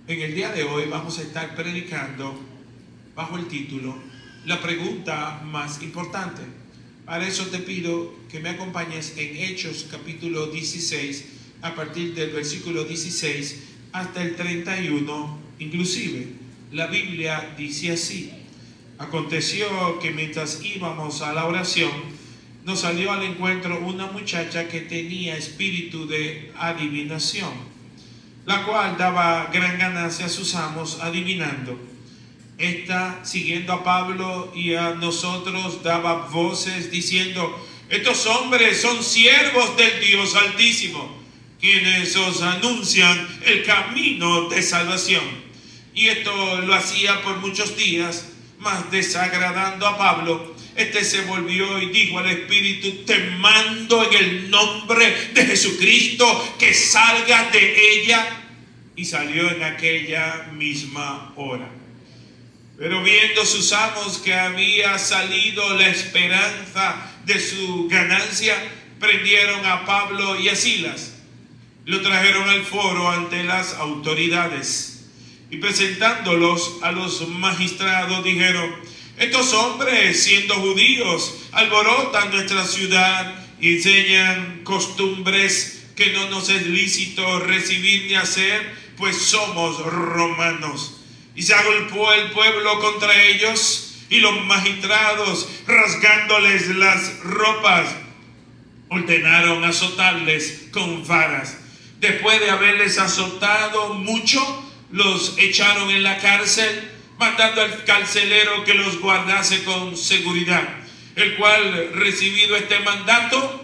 En el día de hoy vamos a estar predicando bajo el título La pregunta más importante. Para eso te pido que me acompañes en Hechos capítulo 16, a partir del versículo 16 hasta el 31 inclusive. La Biblia dice así: aconteció que mientras íbamos a la oración, nos salió al encuentro una muchacha que tenía espíritu de adivinación, la cual daba gran ganancia a sus amos adivinando. Esta, siguiendo a Pablo y a nosotros, daba voces diciendo: estos hombres son siervos del Dios Altísimo, quienes os anuncian el camino de salvación. Y esto lo hacía por muchos días, mas desagradando a Pablo, este se volvió y dijo al espíritu: te mando en el nombre de Jesucristo que salgas de ella. Y salió en aquella misma hora. Pero viendo sus amos que había salido la esperanza de su ganancia, prendieron a Pablo y a Silas. Lo trajeron al foro ante las autoridades y presentándolos a los magistrados dijeron: estos hombres, siendo judíos, alborotan nuestra ciudad y enseñan costumbres que no nos es lícito recibir ni hacer, pues somos romanos. Y se agolpó el pueblo contra ellos, y los magistrados, rasgándoles las ropas, ordenaron azotarles con varas. Después de haberles azotado mucho, los echaron en la cárcel, mandando al carcelero que los guardase con seguridad, el cual, recibido este mandato,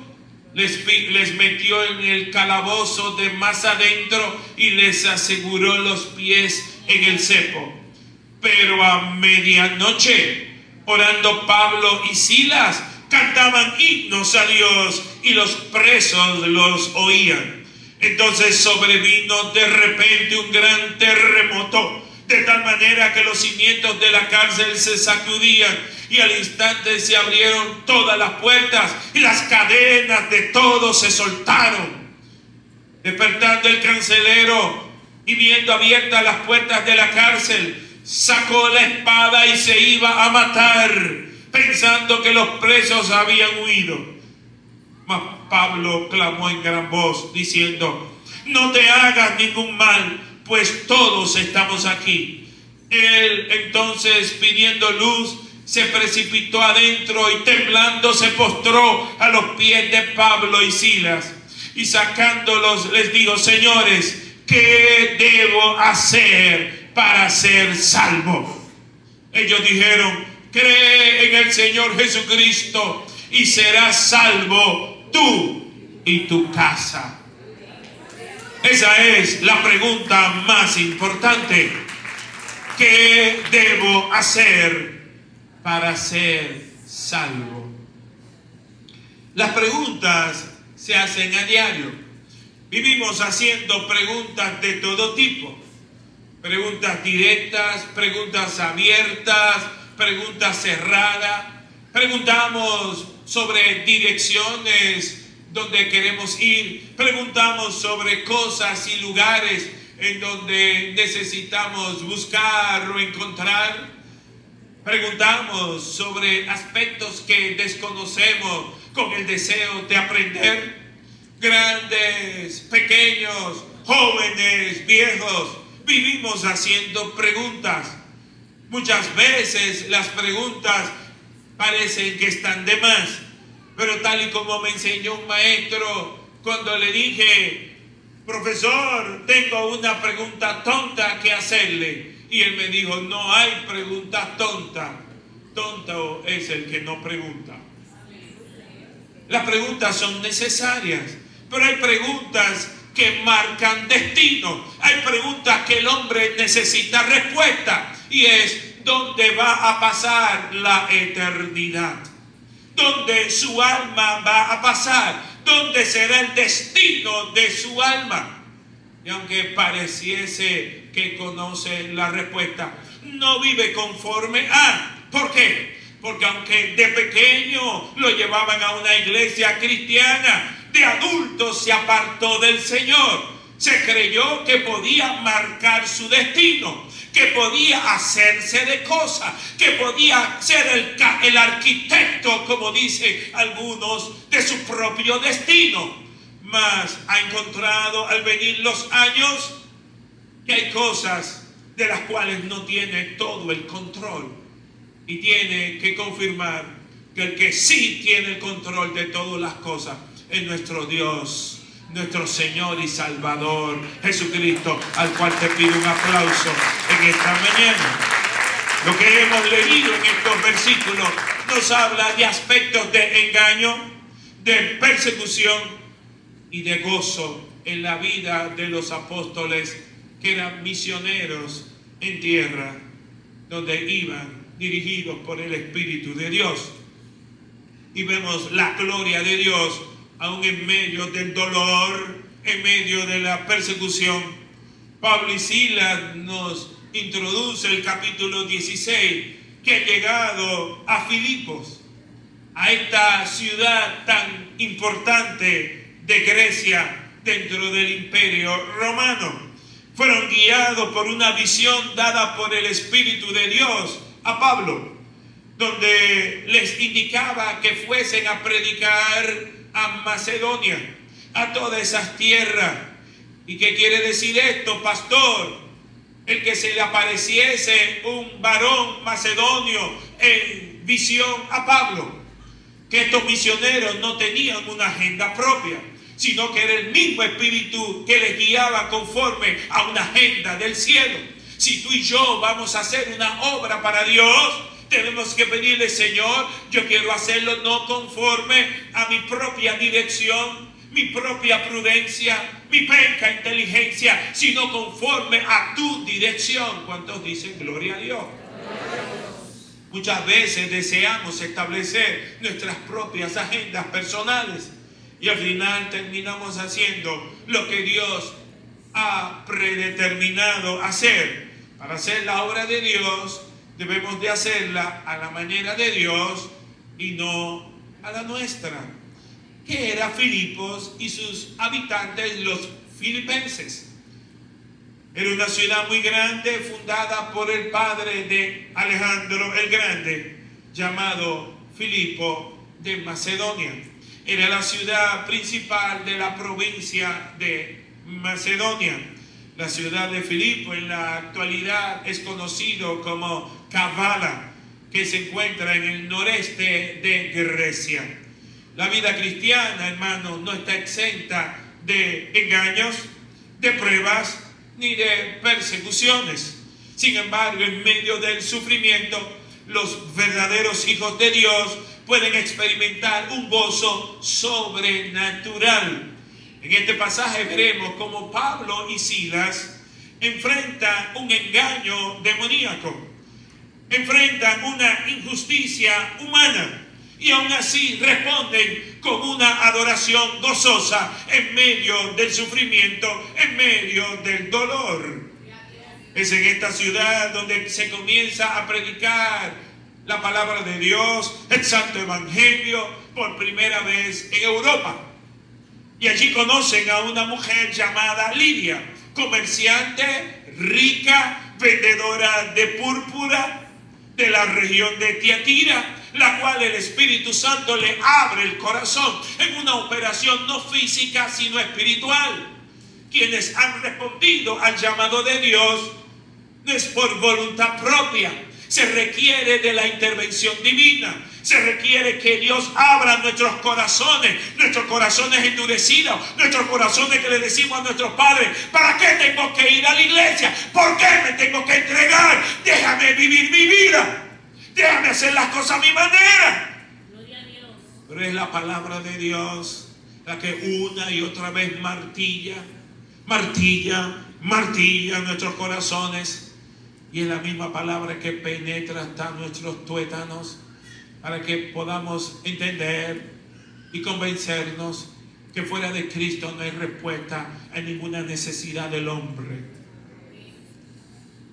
les metió en el calabozo de más adentro y les aseguró los pies en el cepo. Pero a medianoche, orando Pablo y Silas, cantaban himnos a Dios y los presos los oían. Entonces sobrevino de repente un gran terremoto, de tal manera que los cimientos de la cárcel se sacudían, y al instante se abrieron todas las puertas y las cadenas de todos se soltaron. Despertando el carcelero y viendo abiertas las puertas de la cárcel, sacó la espada y se iba a matar, pensando que los presos habían huido. Mas Pablo clamó en gran voz diciendo: no te hagas ningún mal, pues todos estamos aquí. Él entonces, pidiendo luz, se precipitó adentro y temblando se postró a los pies de Pablo y Silas, y sacándolos les dijo: señores, ¿qué debo hacer para ser salvo? Ellos dijeron: cree en el Señor Jesucristo y serás salvo tú y tu casa. Esa es la pregunta más importante. ¿Qué debo hacer para ser salvo? Las preguntas se hacen a diario. Vivimos haciendo preguntas de todo tipo. Preguntas directas, preguntas abiertas, preguntas cerradas. Preguntamos sobre direcciones donde queremos ir. Preguntamos sobre cosas y lugares en donde necesitamos buscar o encontrar. Preguntamos sobre aspectos que desconocemos con el deseo de aprender. Grandes, pequeños, jóvenes, viejos, vivimos haciendo preguntas. Muchas veces las preguntas parecen que están de más, pero tal y como me enseñó un maestro cuando le dije: profesor, tengo una pregunta tonta que hacerle. Y él me dijo: no hay preguntas tontas. Tonto es el que no pregunta. Las preguntas son necesarias, pero hay preguntas que marcan destino. Hay preguntas que el hombre necesita respuesta, y es: ¿dónde va a pasar la eternidad? ¿Dónde su alma va a pasar? ¿Dónde será el destino de su alma? Y aunque pareciese que conoce la respuesta, no vive conforme a. ¿Por qué? Porque aunque de pequeño lo llevaban a una iglesia cristiana, de adulto se apartó del Señor. Se creyó que podía marcar su destino, que podía hacerse de cosas, que podía ser el arquitecto, como dicen algunos, de su propio destino. Mas ha encontrado al venir los años que hay cosas de las cuales no tiene todo el control. Y tiene que confirmar que el que sí tiene el control de todas las cosas es nuestro Dios, nuestro Señor y Salvador Jesucristo, al cual te pido un aplauso en esta mañana. Lo que hemos leído en estos versículos nos habla de aspectos de engaño, de persecución y de gozo en la vida de los apóstoles que eran misioneros en tierra donde iban dirigidos por el Espíritu de Dios. Y vemos la gloria de Dios aún en medio del dolor, en medio de la persecución. Pablo y Silas nos introduce el capítulo 16, que ha llegado a Filipos, a esta ciudad tan importante de Grecia dentro del Imperio Romano. Fueron guiados por una visión dada por el Espíritu de Dios a Pablo, donde les indicaba que fuesen a predicar a Macedonia, a todas esas tierras. ¿Y qué quiere decir esto, pastor? El que se le apareciese un varón macedonio en visión a Pablo, que estos misioneros no tenían una agenda propia, sino que era el mismo Espíritu que les guiaba conforme a una agenda del cielo. Si tú y yo vamos a hacer una obra para Dios, tenemos que pedirle: Señor, yo quiero hacerlo no conforme a mi propia dirección, mi propia prudencia, mi penca inteligencia, sino conforme a tu dirección. ¿Cuántos dicen gloria a Dios? Muchas veces deseamos establecer nuestras propias agendas personales y al final terminamos haciendo lo que Dios ha predeterminado hacer. Para hacer la obra de Dios debemos de hacerla a la manera de Dios y no a la nuestra. ¿Qué era Filipos y sus habitantes, los filipenses? Era una ciudad muy grande fundada por el padre de Alejandro el Grande, llamado Filipo de Macedonia. Era la ciudad principal de la provincia de Macedonia. La ciudad de Filipo en la actualidad es conocido como Kavala, que se encuentra en el noreste de Grecia. La vida cristiana, hermanos, no está exenta de engaños, de pruebas, ni de persecuciones. Sin embargo, en medio del sufrimiento, los verdaderos hijos de Dios pueden experimentar un gozo sobrenatural. En este pasaje veremos cómo Pablo y Silas enfrentan un engaño demoníaco, enfrentan una injusticia humana y aún así responden con una adoración gozosa en medio del sufrimiento, en medio del dolor. Es en esta ciudad donde se comienza a predicar la palabra de Dios, el Santo Evangelio, por primera vez en Europa. Y allí conocen a una mujer llamada Lidia, comerciante, rica, vendedora de púrpura de la región de Tiatira, la cual el Espíritu Santo le abre el corazón en una operación no física sino espiritual. Quienes han respondido al llamado de Dios no es por voluntad propia, se requiere de la intervención divina. Se requiere que Dios abra nuestros corazones endurecidos, nuestros corazones que le decimos a nuestros padres: ¿para qué tengo que ir a la iglesia? ¿Por qué me tengo que entregar? Déjame vivir mi vida, déjame hacer las cosas a mi manera. Gloria a Dios. Pero es la palabra de Dios la que una y otra vez martilla nuestros corazones, y es la misma palabra que penetra hasta nuestros tuétanos, para que podamos entender y convencernos que fuera de Cristo no hay respuesta a ninguna necesidad del hombre.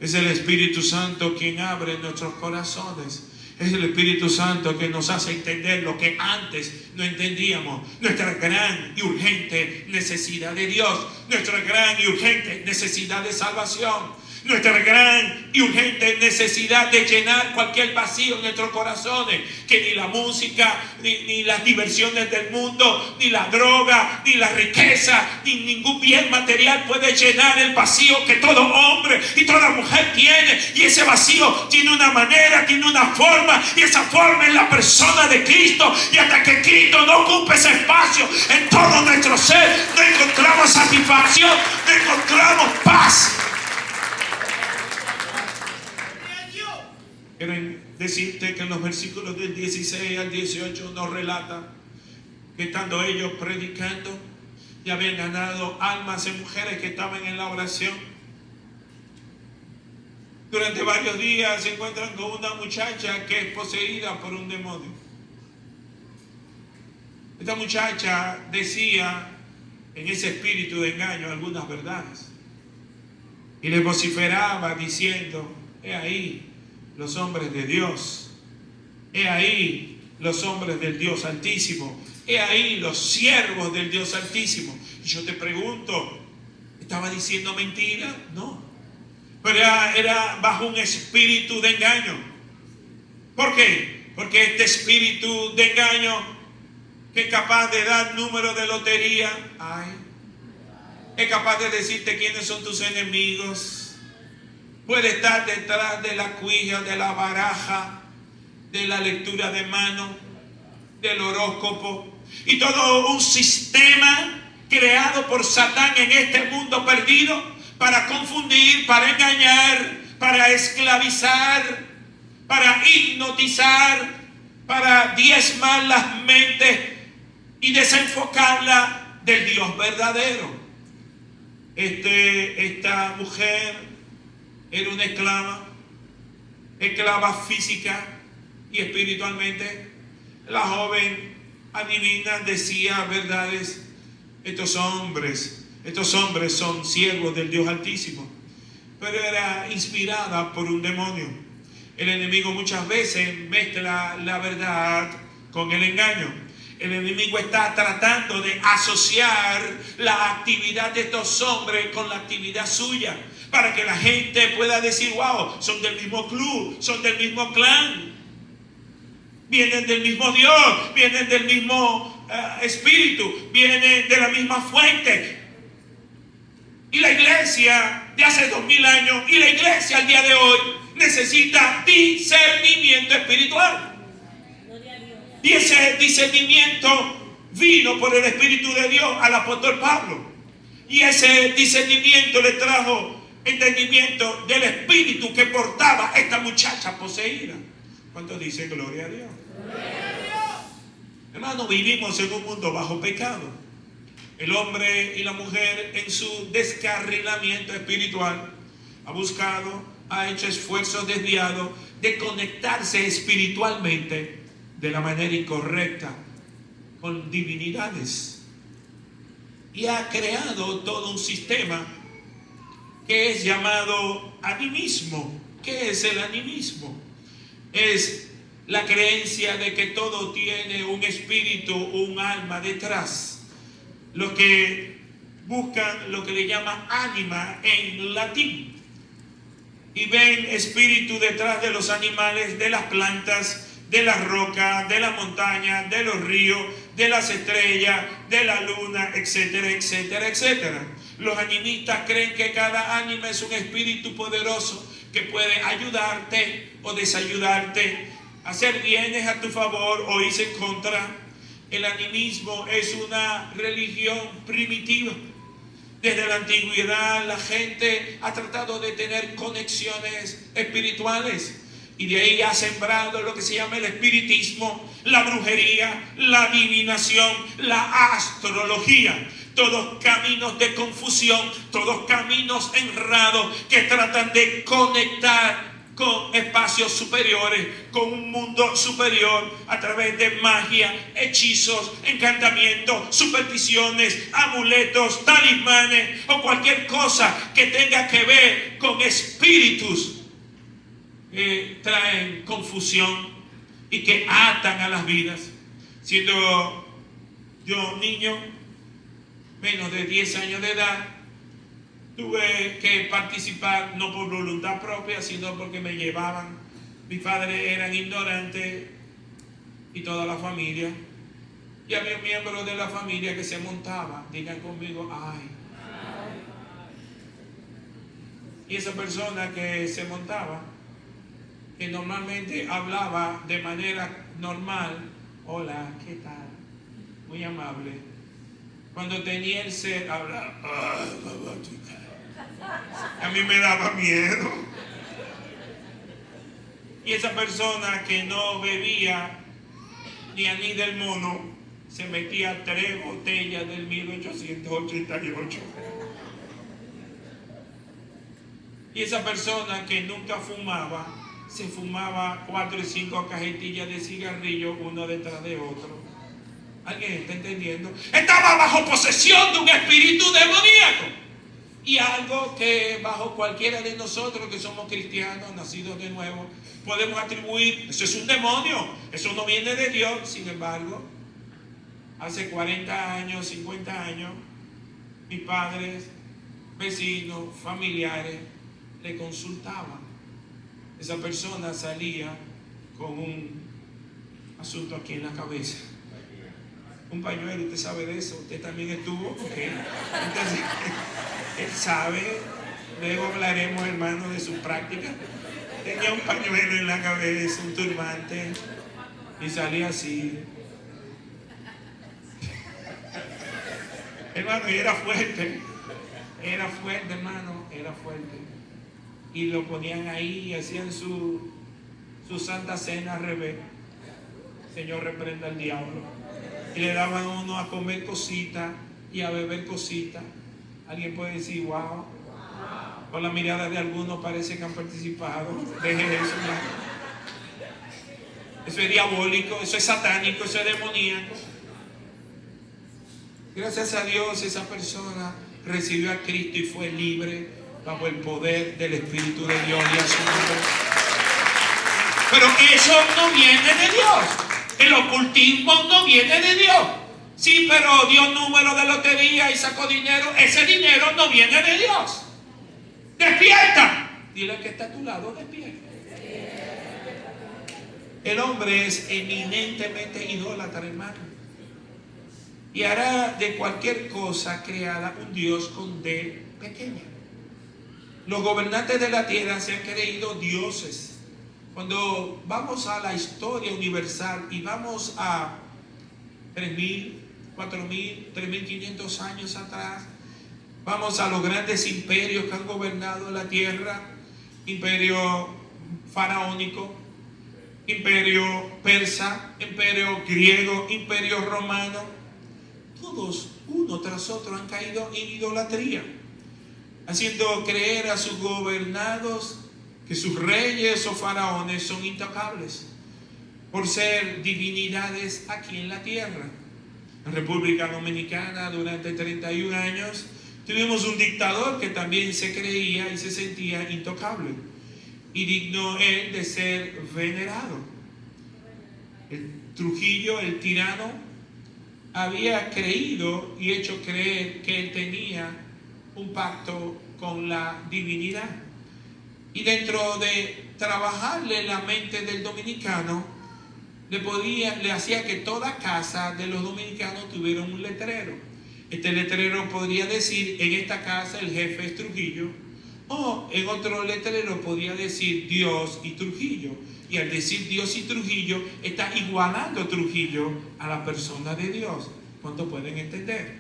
Es el Espíritu Santo quien abre nuestros corazones. Es el Espíritu Santo que nos hace entender lo que antes no entendíamos. Nuestra gran y urgente necesidad de Dios. Nuestra gran y urgente necesidad de salvación. Nuestra gran y urgente necesidad de llenar cualquier vacío en nuestros corazones, que ni la música, ni las diversiones del mundo, ni la droga, ni la riqueza, ni ningún bien material puede llenar el vacío que todo hombre y toda mujer tiene. Y ese vacío tiene una manera, tiene una forma, y esa forma es la persona de Cristo. Y hasta que Cristo no ocupe ese espacio en todo nuestro ser, no encontramos satisfacción, no encontramos paz. Quiero decirte que en los versículos del 16 al 18 nos relata que estando ellos predicando y habían ganado almas y mujeres que estaban en la oración. Durante varios días se encuentran con una muchacha que es poseída por un demonio. Esta muchacha decía en ese espíritu de engaño algunas verdades y le vociferaba diciendo: he ahí los hombres de Dios, he ahí los hombres del Dios Altísimo, he ahí los siervos del Dios Altísimo. Y yo te pregunto, ¿estaba diciendo mentira? No, pero era bajo un espíritu de engaño. ¿Por qué? Porque este espíritu de engaño, que es capaz de dar número de lotería, es capaz de decirte quiénes son tus enemigos, puede estar detrás de la cuija, de la baraja, de la lectura de mano, del horóscopo, y todo un sistema creado por Satán en este mundo perdido para confundir, para engañar, para esclavizar, para hipnotizar, para diezmar las mentes y desenfocarla del Dios verdadero. Esta mujer era una esclava física y espiritualmente. La joven adivina, decía verdades. Estos hombres son siervos del Dios Altísimo. Pero era inspirada por un demonio. El enemigo muchas veces mezcla la verdad con el engaño. El enemigo está tratando de asociar la actividad de estos hombres con la actividad suya, para que la gente pueda decir: wow, son del mismo club, son del mismo clan, vienen del mismo Dios, vienen del mismo espíritu, vienen de la misma fuente. Y la iglesia de hace 2000 años y la iglesia al día de hoy necesita discernimiento espiritual. Y ese discernimiento vino por el Espíritu de Dios al apóstol Pablo. Y ese discernimiento le trajo entendimiento del espíritu que portaba esta muchacha poseída. ¿Cuántos dicen gloria a Dios? Gloria a Dios. Hermanos, vivimos en un mundo bajo pecado. El hombre y la mujer, en su descarrilamiento espiritual, ha hecho esfuerzos desviados de conectarse espiritualmente de la manera incorrecta con divinidades, y ha creado todo un sistema que es llamado animismo. ¿Qué es el animismo? Es la creencia de que todo tiene un espíritu, un alma detrás. Los que buscan lo que le llaman ánima en latín y ven espíritu detrás de los animales, de las plantas, de las rocas, de la montaña, de los ríos, de las estrellas, de la luna, etcétera, etcétera, etcétera. Los animistas creen que cada ánima es un espíritu poderoso que puede ayudarte o desayudarte, hacer bienes a tu favor o irse en contra. El animismo es una religión primitiva. Desde la antigüedad la gente ha tratado de tener conexiones espirituales. Y de ahí ha sembrado lo que se llama el espiritismo, la brujería, la adivinación, la astrología. Todos caminos de confusión, todos caminos enredados que tratan de conectar con espacios superiores, con un mundo superior a través de magia, hechizos, encantamientos, supersticiones, amuletos, talismanes o cualquier cosa que tenga que ver con espíritus que traen confusión, y que atan a las vidas. Siendo yo niño, menos de 10 años de edad, tuve que participar no por voluntad propia, sino porque me llevaban. Mis padres eran ignorantes y toda la familia. Y había un miembro de la familia que se montaba, digan conmigo, ay. Y esa persona que se montaba, que normalmente hablaba de manera normal, hola, ¿qué tal? Muy amable. Cuando tenía el ser, hablaba, a mí me daba miedo. Y esa persona que no bebía ni anís del mono, se metía 3 botellas del 1888. Y esa persona que nunca fumaba, se fumaba 4 y 5 cajetillas de cigarrillo uno detrás de otro. ¿Alguien está entendiendo? Estaba bajo posesión de un espíritu demoníaco. Y algo que bajo cualquiera de nosotros que somos cristianos, nacidos de nuevo, podemos atribuir, eso es un demonio, eso no viene de Dios. Sin embargo, hace 40 años, 50 años, mis padres, vecinos, familiares, le consultaban. Esa persona salía con un asunto aquí en la cabeza. Un pañuelo, ¿usted sabe de eso? ¿Usted también estuvo? Okay. Entonces, él sabe, luego hablaremos, hermano, de su práctica. Tenía un pañuelo en la cabeza, un turbante, y salía así. Hermano, y era fuerte, hermano, era fuerte. Y lo ponían ahí y hacían su santa cena al revés. Señor, reprenda al diablo. Y le daban a uno a comer cositas y a beber cositas. Alguien puede decir, wow. Con la mirada de algunos parece que han participado. Deje eso ya. Eso es diabólico, eso es satánico, eso es demoníaco. Gracias a Dios esa persona recibió a Cristo y fue libre bajo el poder del Espíritu de Dios y a su nombre. Pero eso no viene de Dios. El ocultismo no viene de Dios. Sí, pero dio un número de lotería y sacó dinero. Ese dinero no viene de Dios. ¡Despierta! Dile al que está a tu lado, despierta. El hombre es eminentemente idólatra, hermano. Y hará de cualquier cosa creada un Dios con D pequeña. Los gobernantes de la tierra se han creído dioses. Cuando vamos a la historia universal y vamos a 3.000, 4.000, 3.500 años atrás, vamos a los grandes imperios que han gobernado la tierra: imperio faraónico, imperio persa, imperio griego, imperio romano. Todos, uno tras otro, han caído en idolatría, haciendo creer a sus gobernados que sus reyes o faraones son intocables por ser divinidades aquí en la tierra. En República Dominicana, durante 31 años, tuvimos un dictador que también se creía y se sentía intocable y digno él de ser venerado. El Trujillo, el tirano, había creído y hecho creer que él tenía un pacto con la divinidad. Y dentro de trabajarle la mente del dominicano, le hacía que toda casa de los dominicanos tuviera un letrero. Este letrero podría decir: en esta casa el jefe es Trujillo. O en otro letrero podía decir Dios y Trujillo. Y al decir Dios y Trujillo, está igualando a Trujillo a la persona de Dios. ¿Cuánto pueden entender?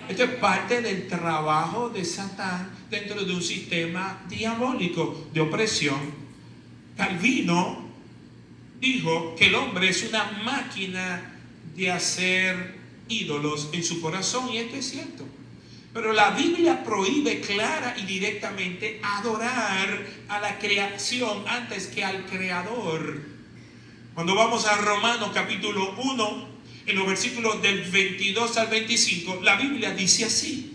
Esto es parte del trabajo de Satán dentro de un sistema diabólico de opresión. Calvino dijo que el hombre es una máquina de hacer ídolos en su corazón, y esto es cierto. Pero la Biblia prohíbe clara y directamente adorar a la creación antes que al Creador. Cuando vamos a Romanos capítulo 1, en los versículos del 22 al 25, la Biblia dice así: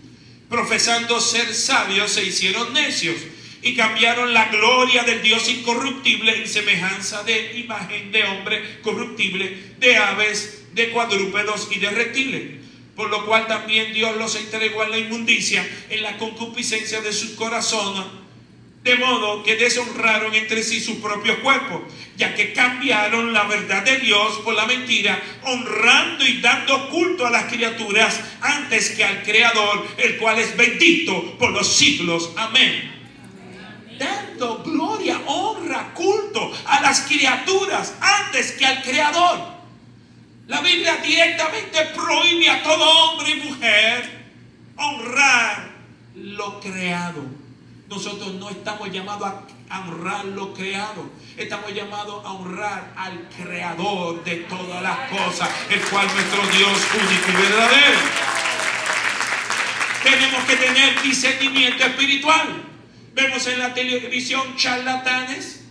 profesando ser sabios se hicieron necios y cambiaron la gloria del Dios incorruptible en semejanza de imagen de hombre corruptible, de aves, de cuadrúpedos y de reptiles. Por lo cual también Dios los entregó en la inmundicia, en la concupiscencia de su corazón, de modo que deshonraron entre sí sus propios cuerpos, ya que cambiaron la verdad de Dios por la mentira, honrando y dando culto a las criaturas antes que al Creador, el cual es bendito por los siglos. Amén. Dando gloria, honra, culto a las criaturas antes que al Creador. La Biblia directamente prohíbe a todo hombre y mujer honrar lo creado. Nosotros no estamos llamados a honrar lo creado. Estamos llamados a honrar al Creador de todas las cosas, el cual es nuestro Dios único y verdadero. Tenemos que tener discernimiento espiritual. Vemos en la televisión charlatanes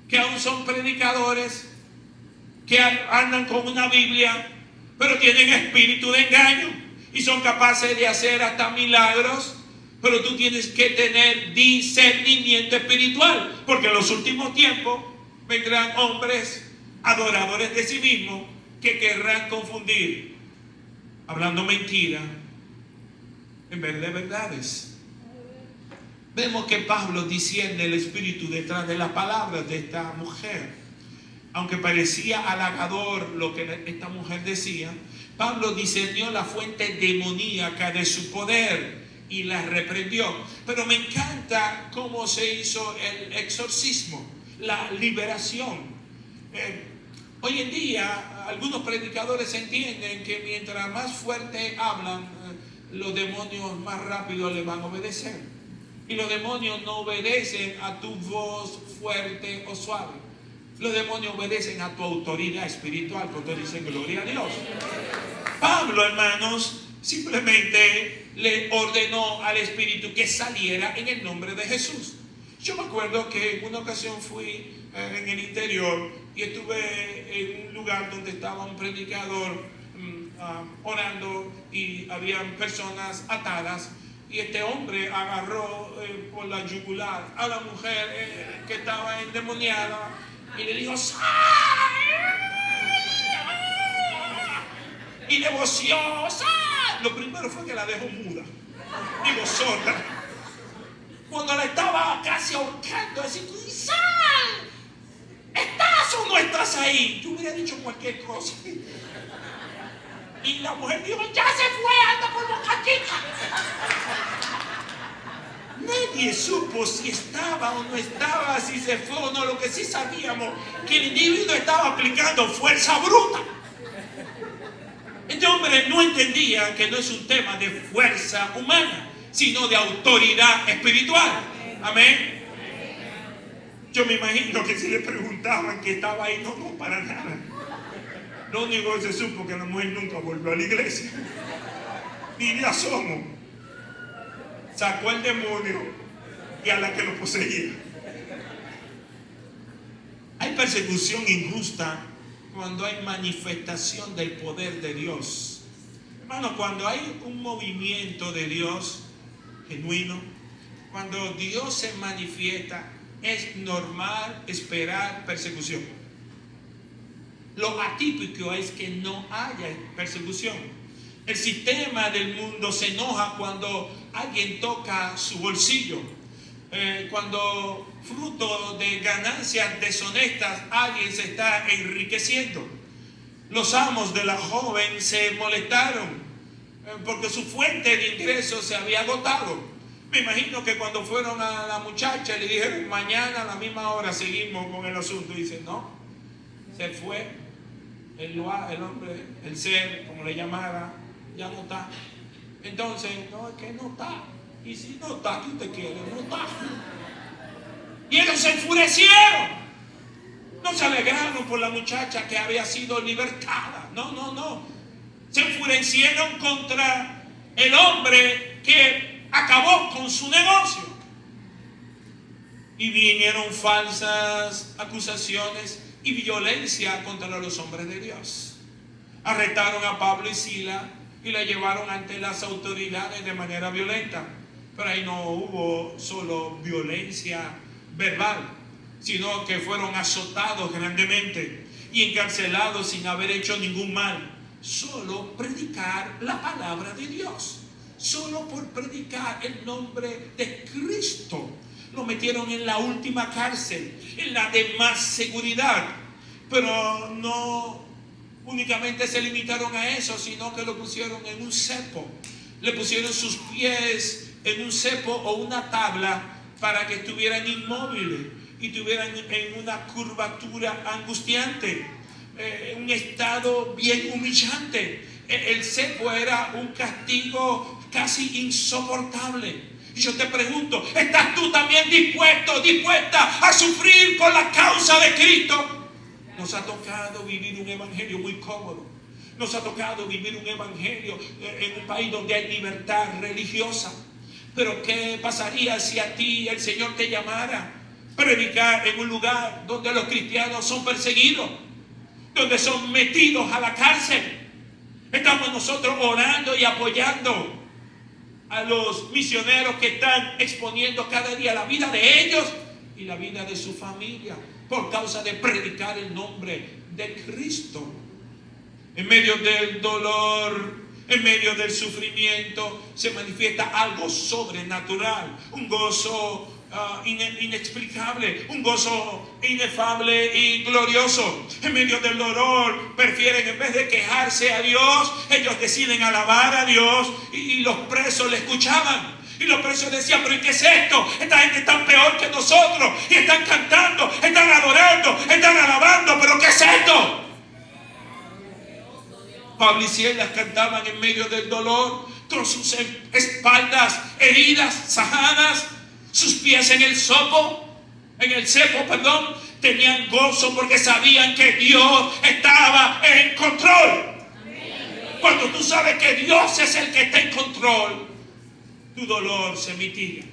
que aún son predicadores, que andan con una Biblia, pero tienen espíritu de engaño y son capaces de hacer hasta milagros. Pero tú tienes que tener discernimiento espiritual, porque en los últimos tiempos vendrán hombres adoradores de sí mismos que querrán confundir, hablando mentira en vez de verdades. Vemos que Pablo discierne el espíritu detrás de las palabras de esta mujer. Aunque parecía halagador lo que esta mujer decía, Pablo discernió la fuente demoníaca de su poder y la reprendió. Pero me encanta cómo se hizo el exorcismo, la liberación. Hoy en día algunos predicadores entienden que mientras más fuerte hablan, los demonios más rápido le van a obedecer. Y los demonios no obedecen a tu voz fuerte o suave. Los demonios obedecen a tu autoridad espiritual, porque dicen gloria a Dios. Pablo, hermanos, simplemente le ordenó al espíritu que saliera en el nombre de Jesús. Yo me acuerdo que en una ocasión fui en el interior y estuve en un lugar donde estaba un predicador orando y habían personas atadas, y este hombre agarró por la yugular a la mujer que estaba endemoniada y le dijo ¡sal! Y le voció ¡sal! Lo primero fue que la dejó muda, digo sorda. Cuando la estaba casi ahorcando, así, ¡sal! ¿Estás o no estás ahí? Yo hubiera dicho cualquier cosa. Y la mujer dijo, ya se fue, anda por Boca Chica. Nadie supo si estaba o no estaba, si se fue o no. Lo que sí sabíamos, que el individuo estaba aplicando fuerza bruta. Este hombre no entendía que no es un tema de fuerza humana, sino de autoridad espiritual. Amén. Yo me imagino que si le preguntaban que estaba ahí, no, para nada. Lo único que se supo que la mujer nunca volvió a la iglesia. Ni de asomo. Sacó el demonio y a la que lo poseía. Hay persecución injusta cuando hay manifestación del poder de Dios. Hermano, cuando hay un movimiento de Dios genuino, cuando Dios se manifiesta, es normal esperar persecución. Lo atípico es que no haya persecución. El sistema del mundo se enoja cuando alguien toca su bolsillo. Cuando fruto de ganancias deshonestas alguien se está enriqueciendo. Los amos de la joven se molestaron porque su fuente de ingresos se había agotado. Me imagino que cuando fueron a la muchacha le dijeron mañana a la misma hora seguimos con el asunto. Y dice no, se fue. El hombre, el ser, como le llamara, ya no está. Entonces, no, es que no está. Y si no está, ¿qué usted quiere? No está. Y ellos se enfurecieron. No se alegraron por la muchacha que había sido libertada. No. Se enfurecieron contra el hombre que acabó con su negocio. Y vinieron falsas acusaciones y violencia contra los hombres de Dios. Arrestaron a Pablo y Sila y la llevaron ante las autoridades de manera violenta. Pero ahí no hubo solo violencia verbal, sino que fueron azotados grandemente y encarcelados sin haber hecho ningún mal. Solo predicar la palabra de Dios. Solo por predicar el nombre de Cristo. Lo metieron en la última cárcel, en la de más seguridad. Pero no únicamente se limitaron a eso, sino que lo pusieron en un cepo. Le pusieron sus pies en un cepo o una tabla para que estuvieran inmóviles y estuvieran en una curvatura angustiante, un estado bien humillante. El cepo era un castigo casi insoportable. Y yo te pregunto, ¿estás tú también dispuesta a sufrir por la causa de Cristo? Nos ha tocado vivir un evangelio muy cómodo. Nos ha tocado vivir un evangelio en un país donde hay libertad religiosa. Pero ¿qué pasaría si a ti el Señor te llamara a predicar en un lugar donde los cristianos son perseguidos, donde son metidos a la cárcel? Estamos nosotros orando y apoyando a los misioneros que están exponiendo cada día la vida de ellos y la vida de su familia por causa de predicar el nombre de Cristo. En medio del dolor, en medio del sufrimiento, se manifiesta algo sobrenatural, un gozo inexplicable, un gozo inefable y glorioso. En medio del dolor prefieren, en vez de quejarse a Dios, ellos deciden alabar a Dios, y los presos le escuchaban. Y los presos decían, pero ¿qué es esto? Esta gente está peor que nosotros, y están cantando, están adorando, están alabando, pero ¿qué es esto? Pablo y Silas cantaban en medio del dolor, con sus espaldas heridas, sajadas, sus pies en el cepo, tenían gozo porque sabían que Dios estaba en control. Cuando tú sabes que Dios es el que está en control, tu dolor se mitiga.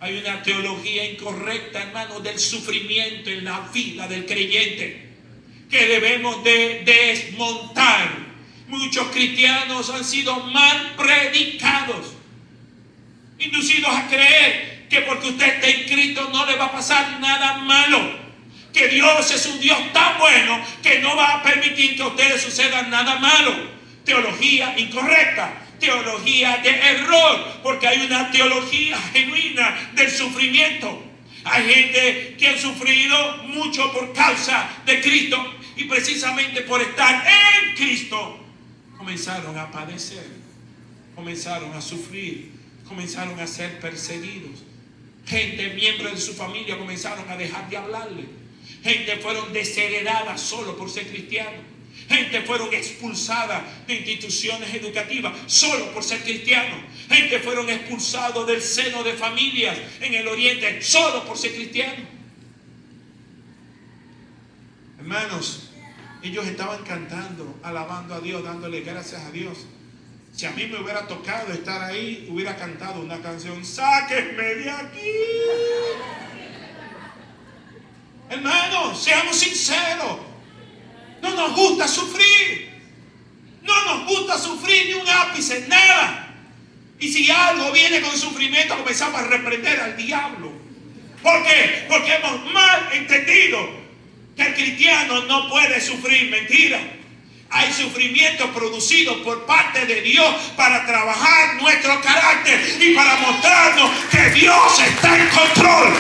Hay una teología incorrecta, hermano, del sufrimiento en la vida del creyente, que debemos de desmontar. Muchos cristianos han sido mal predicados, inducidos a creer que porque usted está en Cristo no le va a pasar nada malo, que Dios es un Dios tan bueno que no va a permitir que a ustedes suceda nada malo. Teología incorrecta, teología de error, porque hay una teología genuina del sufrimiento. Hay gente que ha sufrido mucho por causa de Cristo, y precisamente por estar en Cristo comenzaron a padecer, comenzaron a sufrir, comenzaron a ser perseguidos. Gente, miembros de su familia, comenzaron a dejar de hablarle. Gente fueron desheredadas solo por ser cristianos. Gente fueron expulsadas de instituciones educativas solo por ser cristianos. Gente fueron expulsados del seno de familias en el oriente solo por ser cristianos. Hermanos, ellos estaban cantando, alabando a Dios, dándole gracias a Dios. Si a mí me hubiera tocado estar ahí, hubiera cantado una canción: sáquenme de aquí. Hermanos, seamos sinceros. No nos gusta sufrir. No nos gusta sufrir ni un ápice, nada. Y si algo viene con sufrimiento, comenzamos a reprender al diablo. ¿Por qué? Porque hemos mal entendido que el cristiano no puede sufrir. Mentira. Hay sufrimiento producido por parte de Dios para trabajar nuestro carácter y para mostrarnos que Dios está en control.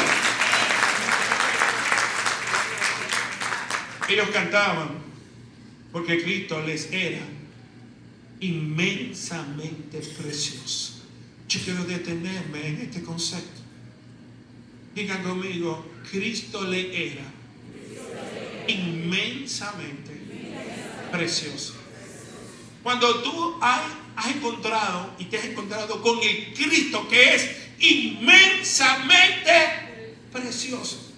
Ellos cantaban porque Cristo les era inmensamente precioso. Yo quiero detenerme en este concepto. Digan conmigo: Cristo le era inmensamente precioso. Cuando tú has encontrado y te has encontrado con el Cristo que es inmensamente precioso,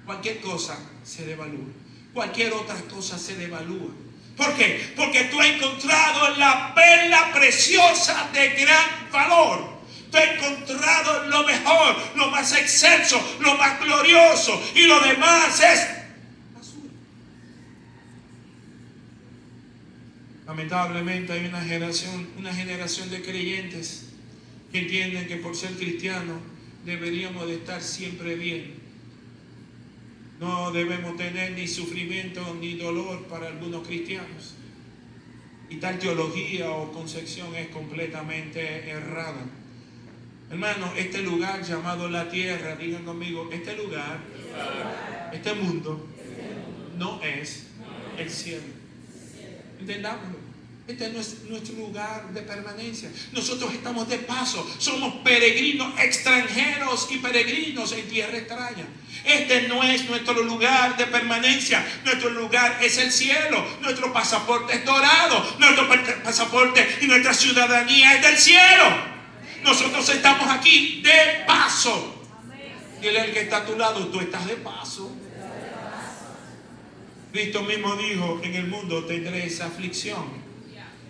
cualquier cosa se devalúa, cualquier otra cosa se devalúa. ¿Por qué? Porque tú has encontrado la perla preciosa de gran valor. Tú has encontrado lo mejor, lo más excelso, lo más glorioso, y lo demás es basura. Lamentablemente hay una generación de creyentes que entienden que por ser cristianos deberíamos de estar siempre bien. No debemos tener ni sufrimiento ni dolor para algunos cristianos. Y tal teología o concepción es completamente errada. Hermano, este lugar llamado la tierra, digan conmigo, este lugar, este mundo, no es el cielo. Entendámoslo. Este no es nuestro lugar de permanencia. Nosotros estamos de paso. Somos peregrinos, extranjeros y peregrinos en tierra extraña. Este no es nuestro lugar de permanencia. Nuestro lugar es el cielo. Nuestro pasaporte es dorado. Nuestro pasaporte y nuestra ciudadanía es del cielo. Nosotros estamos aquí de paso. Dile al que está a tu lado, tú estás de paso. Cristo mismo dijo, en el mundo tendréis aflicción.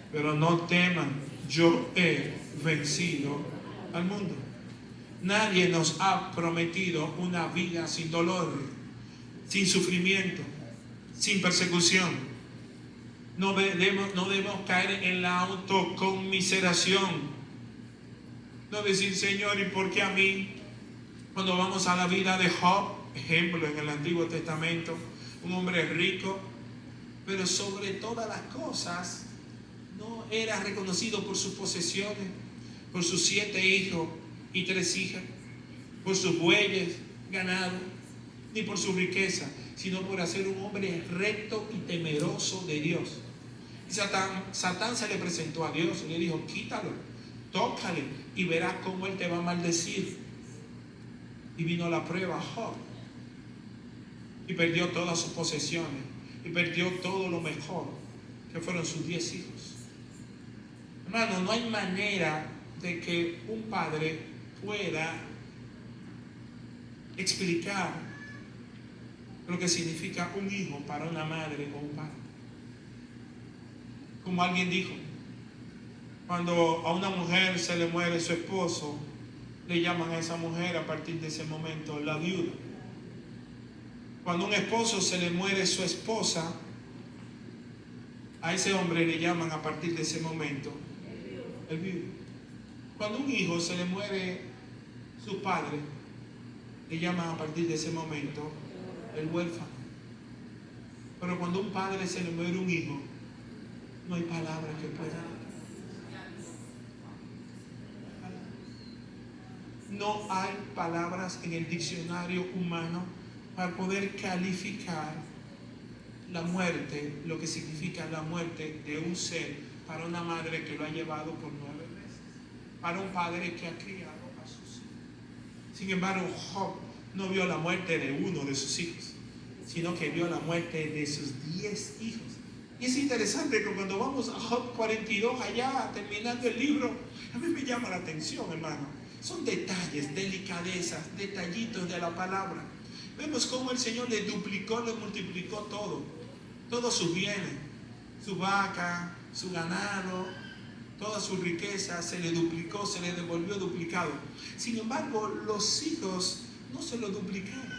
Pero no teman, yo he vencido al mundo. Nadie nos ha prometido una vida sin dolor, sin sufrimiento, sin persecución. No debemos caer en la autoconmiseración. No decir, Señor, ¿y por qué a mí? Cuando vamos a la vida de Job, ejemplo en el Antiguo Testamento, un hombre rico, pero sobre todas las cosas, no era reconocido por sus posesiones, por sus 7 hijos y 3 hijas, por sus bueyes, ganado, ni por su riqueza, sino por ser un hombre recto y temeroso de Dios. Y Satán se le presentó a Dios y le dijo, quítalo, tócale y verás cómo él te va a maldecir. Y vino la prueba a Job y perdió todas sus posesiones y perdió todo lo mejor, que fueron sus 10 hijos. Hermano, no hay manera de que un padre pueda explicar lo que significa un hijo para una madre o un padre. Como alguien dijo, cuando a una mujer se le muere su esposo, le llaman a esa mujer a partir de ese momento la viuda. Cuando a un esposo se le muere su esposa, a ese hombre le llaman a partir de ese momento el viudo. Cuando a un hijo se le muere su padre, le llaman a partir de ese momento el huérfano. Pero cuando a un padre se le muere un hijo, no hay palabras que puedan. No hay palabras en el diccionario humano para poder calificar la muerte, lo que significa la muerte de un ser, para una madre que lo ha llevado por 9 meses, para un padre que ha criado a sus hijos. Sin embargo, Job no vio la muerte de uno de sus hijos, sino que vio la muerte de sus 10 hijos. Y es interesante que cuando vamos a Job 42, allá terminando el libro, a mí me llama la atención, hermano. Son detalles, delicadezas, detallitos de la palabra. Vemos cómo el Señor le duplicó, le multiplicó todo. Todos sus bienes, su vaca, su ganado, toda su riqueza se le duplicó, se le devolvió duplicado. Sin embargo, los hijos no se lo duplicaron.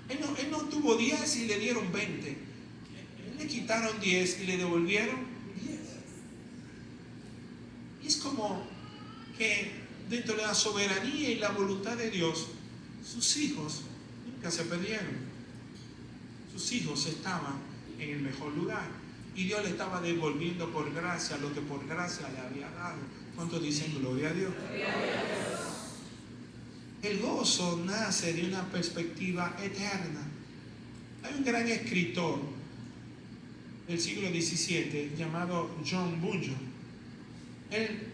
Él no tuvo 10 y le dieron 20. Él le quitaron 10 y le devolvieron 10. Y es como que dentro de la soberanía y la voluntad de Dios, sus hijos nunca se perdieron. Sus hijos estaban en el mejor lugar. Y Dios le estaba devolviendo por gracia lo que por gracia le había dado. ¿Cuántos dicen gloria a Dios? Gloria a Dios. El gozo nace de una perspectiva eterna. Hay un gran escritor del siglo XVII llamado John Bunyan. Él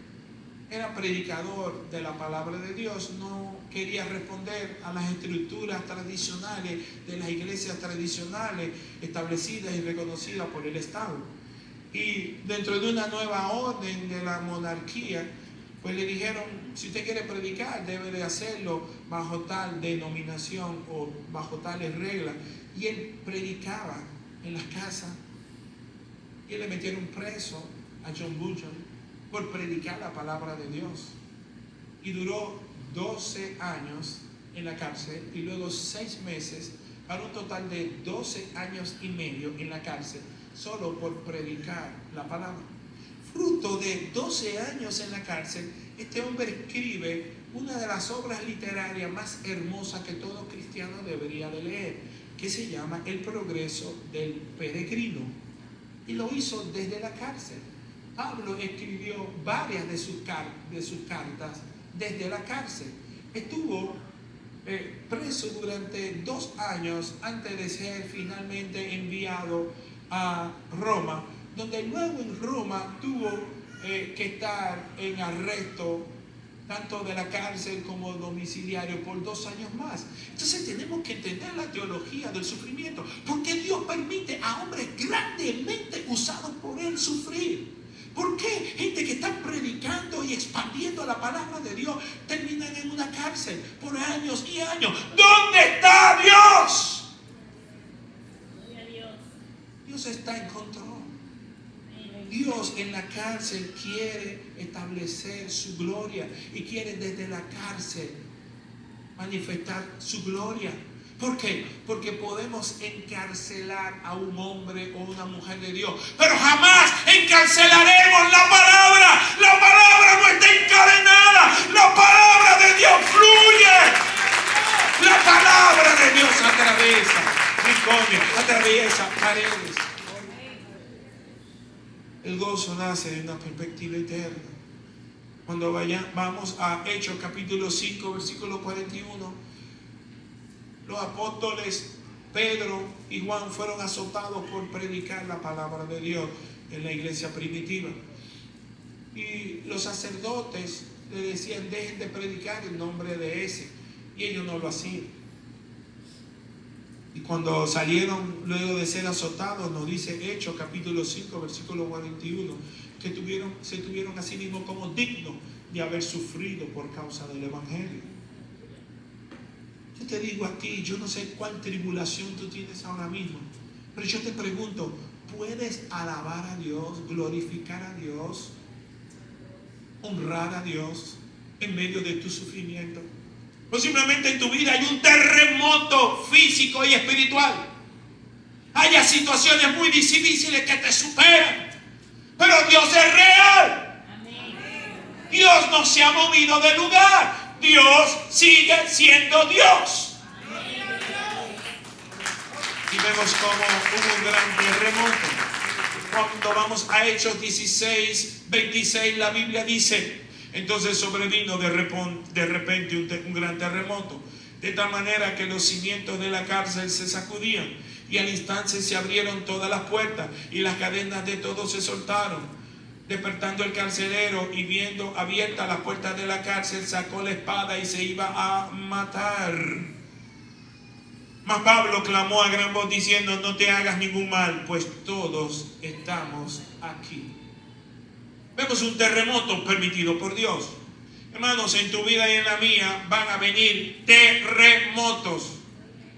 era predicador de la palabra de Dios, no quería responder a las estructuras tradicionales de las iglesias tradicionales establecidas y reconocidas por el Estado. Y dentro de una nueva orden de la monarquía, pues le dijeron, si usted quiere predicar, debe de hacerlo bajo tal denominación o bajo tales reglas. Y él predicaba en las casas y le metieron preso a John Bunyan por predicar la palabra de Dios. Y duró 12 años en la cárcel y luego 6 meses, para un total de 12 años y medio en la cárcel, solo por predicar la palabra. Fruto de 12 años en la cárcel, este hombre escribe una de las obras literarias más hermosas que todo cristiano debería de leer, que se llama El progreso del peregrino. Y lo hizo desde la cárcel. Pablo escribió varias de sus cartas desde la cárcel. Estuvo preso durante 2 años antes de ser finalmente enviado a Roma, donde luego en Roma tuvo que estar en arresto tanto de la cárcel como domiciliario por 2 años más. Entonces tenemos que entender la teología del sufrimiento, porque Dios permite a hombres grandemente usados por Él sufrir. ¿Por qué gente que está predicando y expandiendo la palabra de Dios terminan en una cárcel por años y años? ¿Dónde está Dios? Dios está en control. Dios en la cárcel quiere establecer su gloria y quiere desde la cárcel manifestar su gloria. ¿Por qué? Porque podemos encarcelar a un hombre o una mujer de Dios, pero jamás encarcelaremos la palabra. La palabra no está encadenada. La palabra de Dios fluye. La palabra de Dios atraviesa paredes. El gozo nace de una perspectiva eterna. Cuando vamos a Hechos capítulo 5, versículo 41, los apóstoles Pedro y Juan fueron azotados por predicar la palabra de Dios en la iglesia primitiva. Y los sacerdotes le decían: dejen de predicar el nombre de ese. Y ellos no lo hacían. Y cuando salieron luego de ser azotados, nos dice Hechos capítulo 5, versículo 41, que se tuvieron a sí mismos como dignos de haber sufrido por causa del evangelio. Yo te digo a ti, yo no sé cuál tribulación tú tienes ahora mismo, pero yo te pregunto, ¿puedes alabar a Dios, glorificar a Dios, honrar a Dios en medio de tu sufrimiento? Posiblemente en tu vida hay un terremoto físico y espiritual. Haya situaciones muy difíciles que te superan, pero Dios es real. Dios no se ha movido del lugar. Dios sigue siendo Dios. Y vemos como hubo un gran terremoto. Cuando vamos a Hechos 16, 26, la Biblia dice: entonces sobrevino de repente un gran terremoto, de tal manera que los cimientos de la cárcel se sacudían, y al instante se abrieron todas las puertas, y las cadenas de todos se soltaron. Despertando el carcelero y viendo abiertas las puertas de la cárcel, sacó la espada y se iba a matar. Mas Pablo clamó a gran voz diciendo: no te hagas ningún mal, pues todos estamos aquí. Vemos un terremoto permitido por Dios. Hermanos, en tu vida y en la mía van a venir terremotos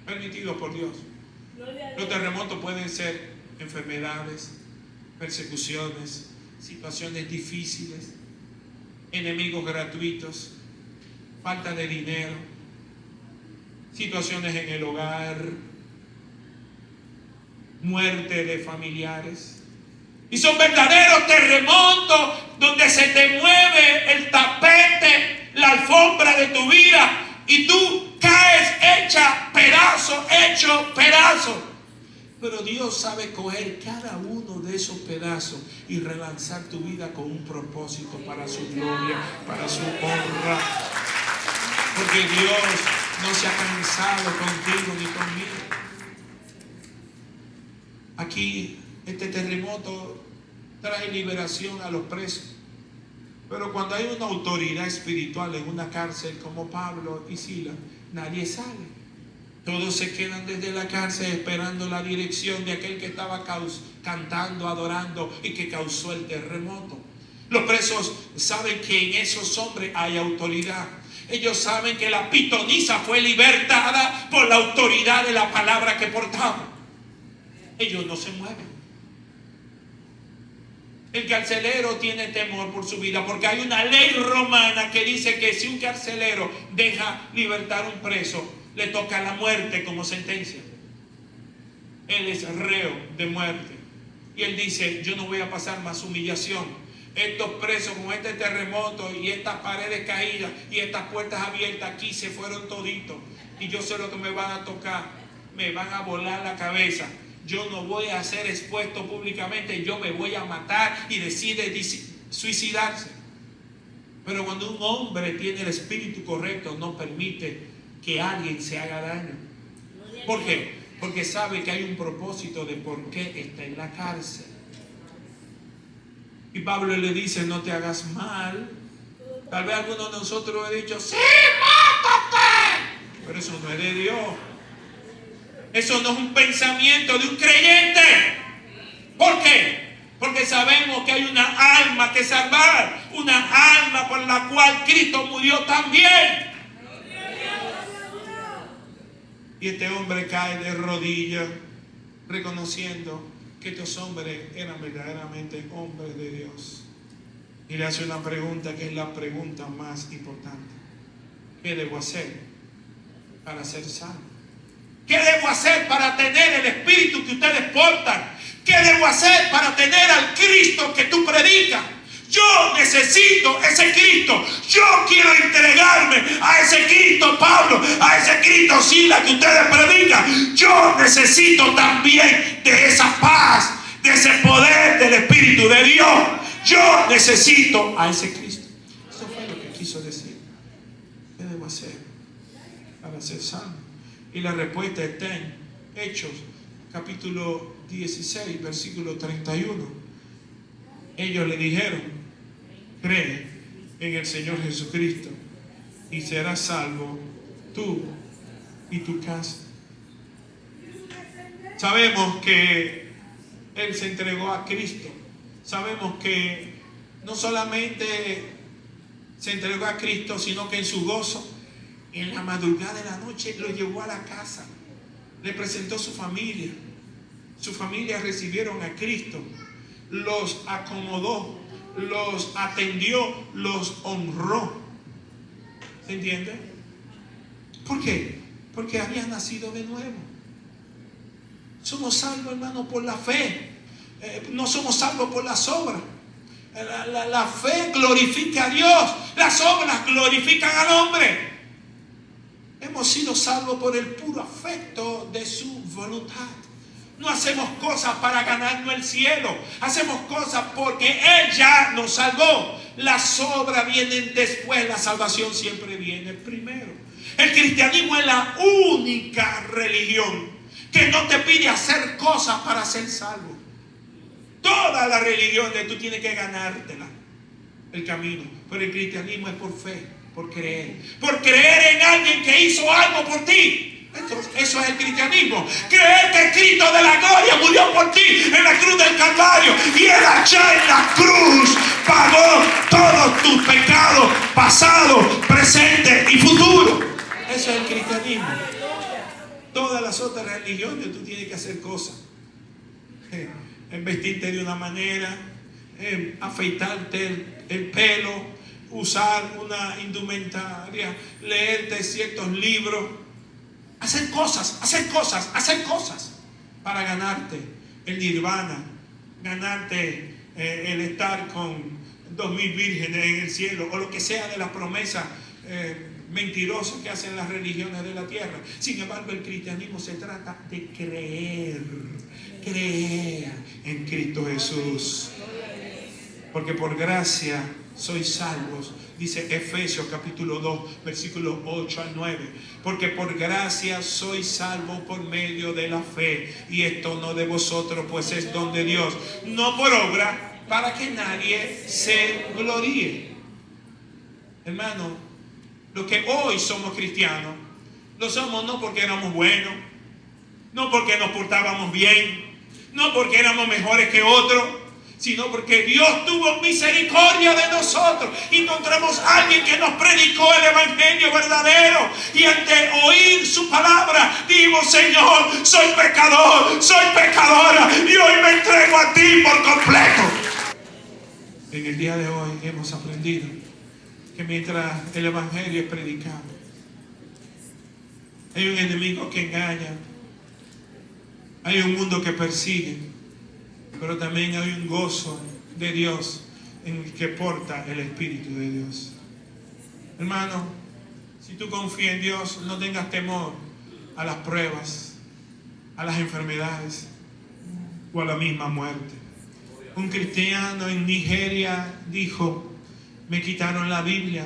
permitidos por Dios. Los terremotos pueden ser enfermedades, persecuciones, situaciones difíciles, enemigos gratuitos, falta de dinero, situaciones en el hogar, muerte de familiares. Y son verdaderos terremotos donde se te mueve el tapete, la alfombra de tu vida y tú caes hecho pedazo. Pero Dios sabe coger cada uno de esos pedazos y relanzar tu vida con un propósito para su gloria, para su honra. Porque Dios no se ha cansado contigo ni conmigo. Aquí este terremoto trae liberación a los presos. Pero cuando hay una autoridad espiritual en una cárcel como Pablo y Silas, nadie sale. Todos se quedan desde la cárcel esperando la dirección de aquel que estaba cantando, adorando y que causó el terremoto. Los presos saben que en esos hombres hay autoridad. Ellos saben que la pitonisa fue libertada por la autoridad de la palabra que portaba. Ellos no se mueven. El carcelero tiene temor por su vida porque hay una ley romana que dice que si un carcelero deja libertar a un preso, le toca la muerte como sentencia. Él es reo de muerte. Y él dice: yo no voy a pasar más humillación. estos presos con este terremoto y estas paredes caídas y estas puertas abiertas aquí se fueron toditos. Y yo sé lo que me van a tocar. Me van a volar la cabeza. Yo no voy a ser expuesto públicamente. Yo me voy a matar y decide suicidarse. Pero cuando un hombre tiene el espíritu correcto, no permite que alguien se haga daño. ¿Por qué? Porque sabe que hay un propósito de por qué está en la cárcel. Y Pablo le dice, no te hagas mal. Tal vez algunos de nosotros han dicho, sí, mátate. Pero eso no es de Dios. Eso no es un pensamiento de un creyente. ¿Por qué? Porque sabemos que hay una alma que salvar. Una alma por la cual Cristo murió también. Y este hombre cae de rodillas, reconociendo que estos hombres eran verdaderamente hombres de Dios. Y le hace una pregunta que es la pregunta más importante. ¿Qué debo hacer para ser salvo? ¿Qué debo hacer para tener el espíritu que ustedes portan? ¿Qué debo hacer para tener al Cristo que tú predicas? Yo necesito ese Cristo. Yo quiero entregarme a ese Cristo, Pablo, a ese Cristo, Sila, que ustedes predican. Yo necesito también de esa paz, de ese poder del Espíritu de Dios. Yo necesito a ese Cristo. Eso fue lo que quiso decir. ¿Qué debo hacer para ser salvo? Y la respuesta está en Hechos, capítulo 16, versículo 31. Ellos le dijeron, cree en el Señor Jesucristo y serás salvo tú y tu casa. Sabemos que Él se entregó a Cristo. Sabemos que no solamente se entregó a Cristo, sino que en su gozo, en la madrugada de la noche, lo llevó a la casa. Le presentó su familia. Su familia recibieron a Cristo. Los acomodó, los atendió, los honró. ¿Se entiende? ¿Por qué? Porque había nacido de nuevo. Somos salvos, hermano, por la fe. No somos salvos por las obras. La fe glorifica a Dios. Las obras glorifican al hombre. Hemos sido salvos por el puro afecto de su voluntad. No hacemos cosas para ganarnos el cielo. Hacemos cosas porque Él ya nos salvó. Las obras vienen después. La salvación siempre viene primero. El cristianismo es la única religión que no te pide hacer cosas para ser salvo. Todas las religiones tú tienes que ganártela el camino. Pero el cristianismo es por fe, por creer. Por creer en alguien que hizo algo por ti. Eso es el cristianismo. Creer que Cristo de la gloria murió por ti en la cruz del Calvario. Y Él allá en la cruz pagó todos tus pecados, pasado, presente y futuro. Eso es el cristianismo. Todas las otras religiones tú tienes que hacer cosas. Vestirte de una manera, afeitarte el pelo, usar una indumentaria, leerte ciertos libros. Hacer cosas para ganarte el nirvana, ganarte el estar con 2000 vírgenes en el cielo, o lo que sea de las promesas mentirosas que hacen las religiones de la tierra. Sin embargo, el cristianismo se trata de creer en Cristo Jesús. Porque por gracia sois salvos, dice Efesios capítulo 2, versículos 8 al 9. Porque por gracia sois salvos por medio de la fe. Y esto no de vosotros, pues es don de Dios. No por obra, para que nadie se gloríe. Hermano, los que hoy somos cristianos, lo somos no porque éramos buenos, no porque nos portábamos bien, no porque éramos mejores que otros, sino porque Dios tuvo misericordia de nosotros. Encontramos a alguien que nos predicó el evangelio verdadero, y ante oír su palabra dijimos: Señor, soy pecador, soy pecadora, y hoy me entrego a ti por completo. En el día de hoy hemos aprendido que mientras el evangelio es predicado, hay un enemigo que engaña, hay un mundo que persigue, pero también hay un gozo de Dios en el que porta el Espíritu de Dios. Hermano, si tú confías en Dios, no tengas temor a las pruebas, a las enfermedades o a la misma muerte. Un cristiano en Nigeria dijo: me quitaron la Biblia,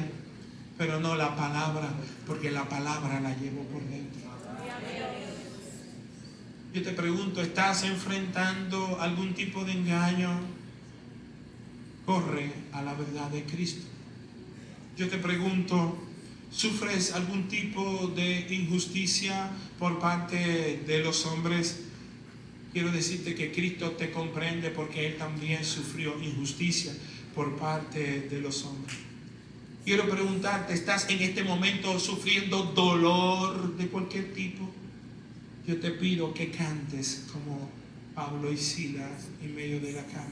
pero no la palabra, porque la palabra la llevo por dentro. Yo te pregunto, ¿estás enfrentando algún tipo de engaño? Corre a la verdad de Cristo. Yo te pregunto, ¿sufres algún tipo de injusticia por parte de los hombres? Quiero decirte que Cristo te comprende, porque Él también sufrió injusticia por parte de los hombres. Quiero preguntarte, ¿estás en este momento sufriendo dolor de cualquier tipo? Yo te pido que cantes como Pablo y Silas en medio de la cama.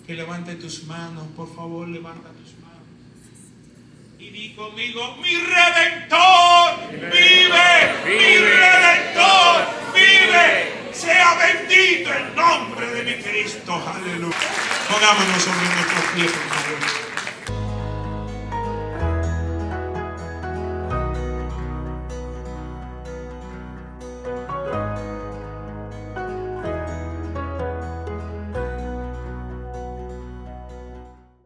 Que levante tus manos, por favor, levanta tus manos. Y di conmigo: mi Redentor vive, mi Redentor vive. Sea bendito el nombre de mi Cristo. Aleluya. Pongámonos sobre nuestros pies, por favor.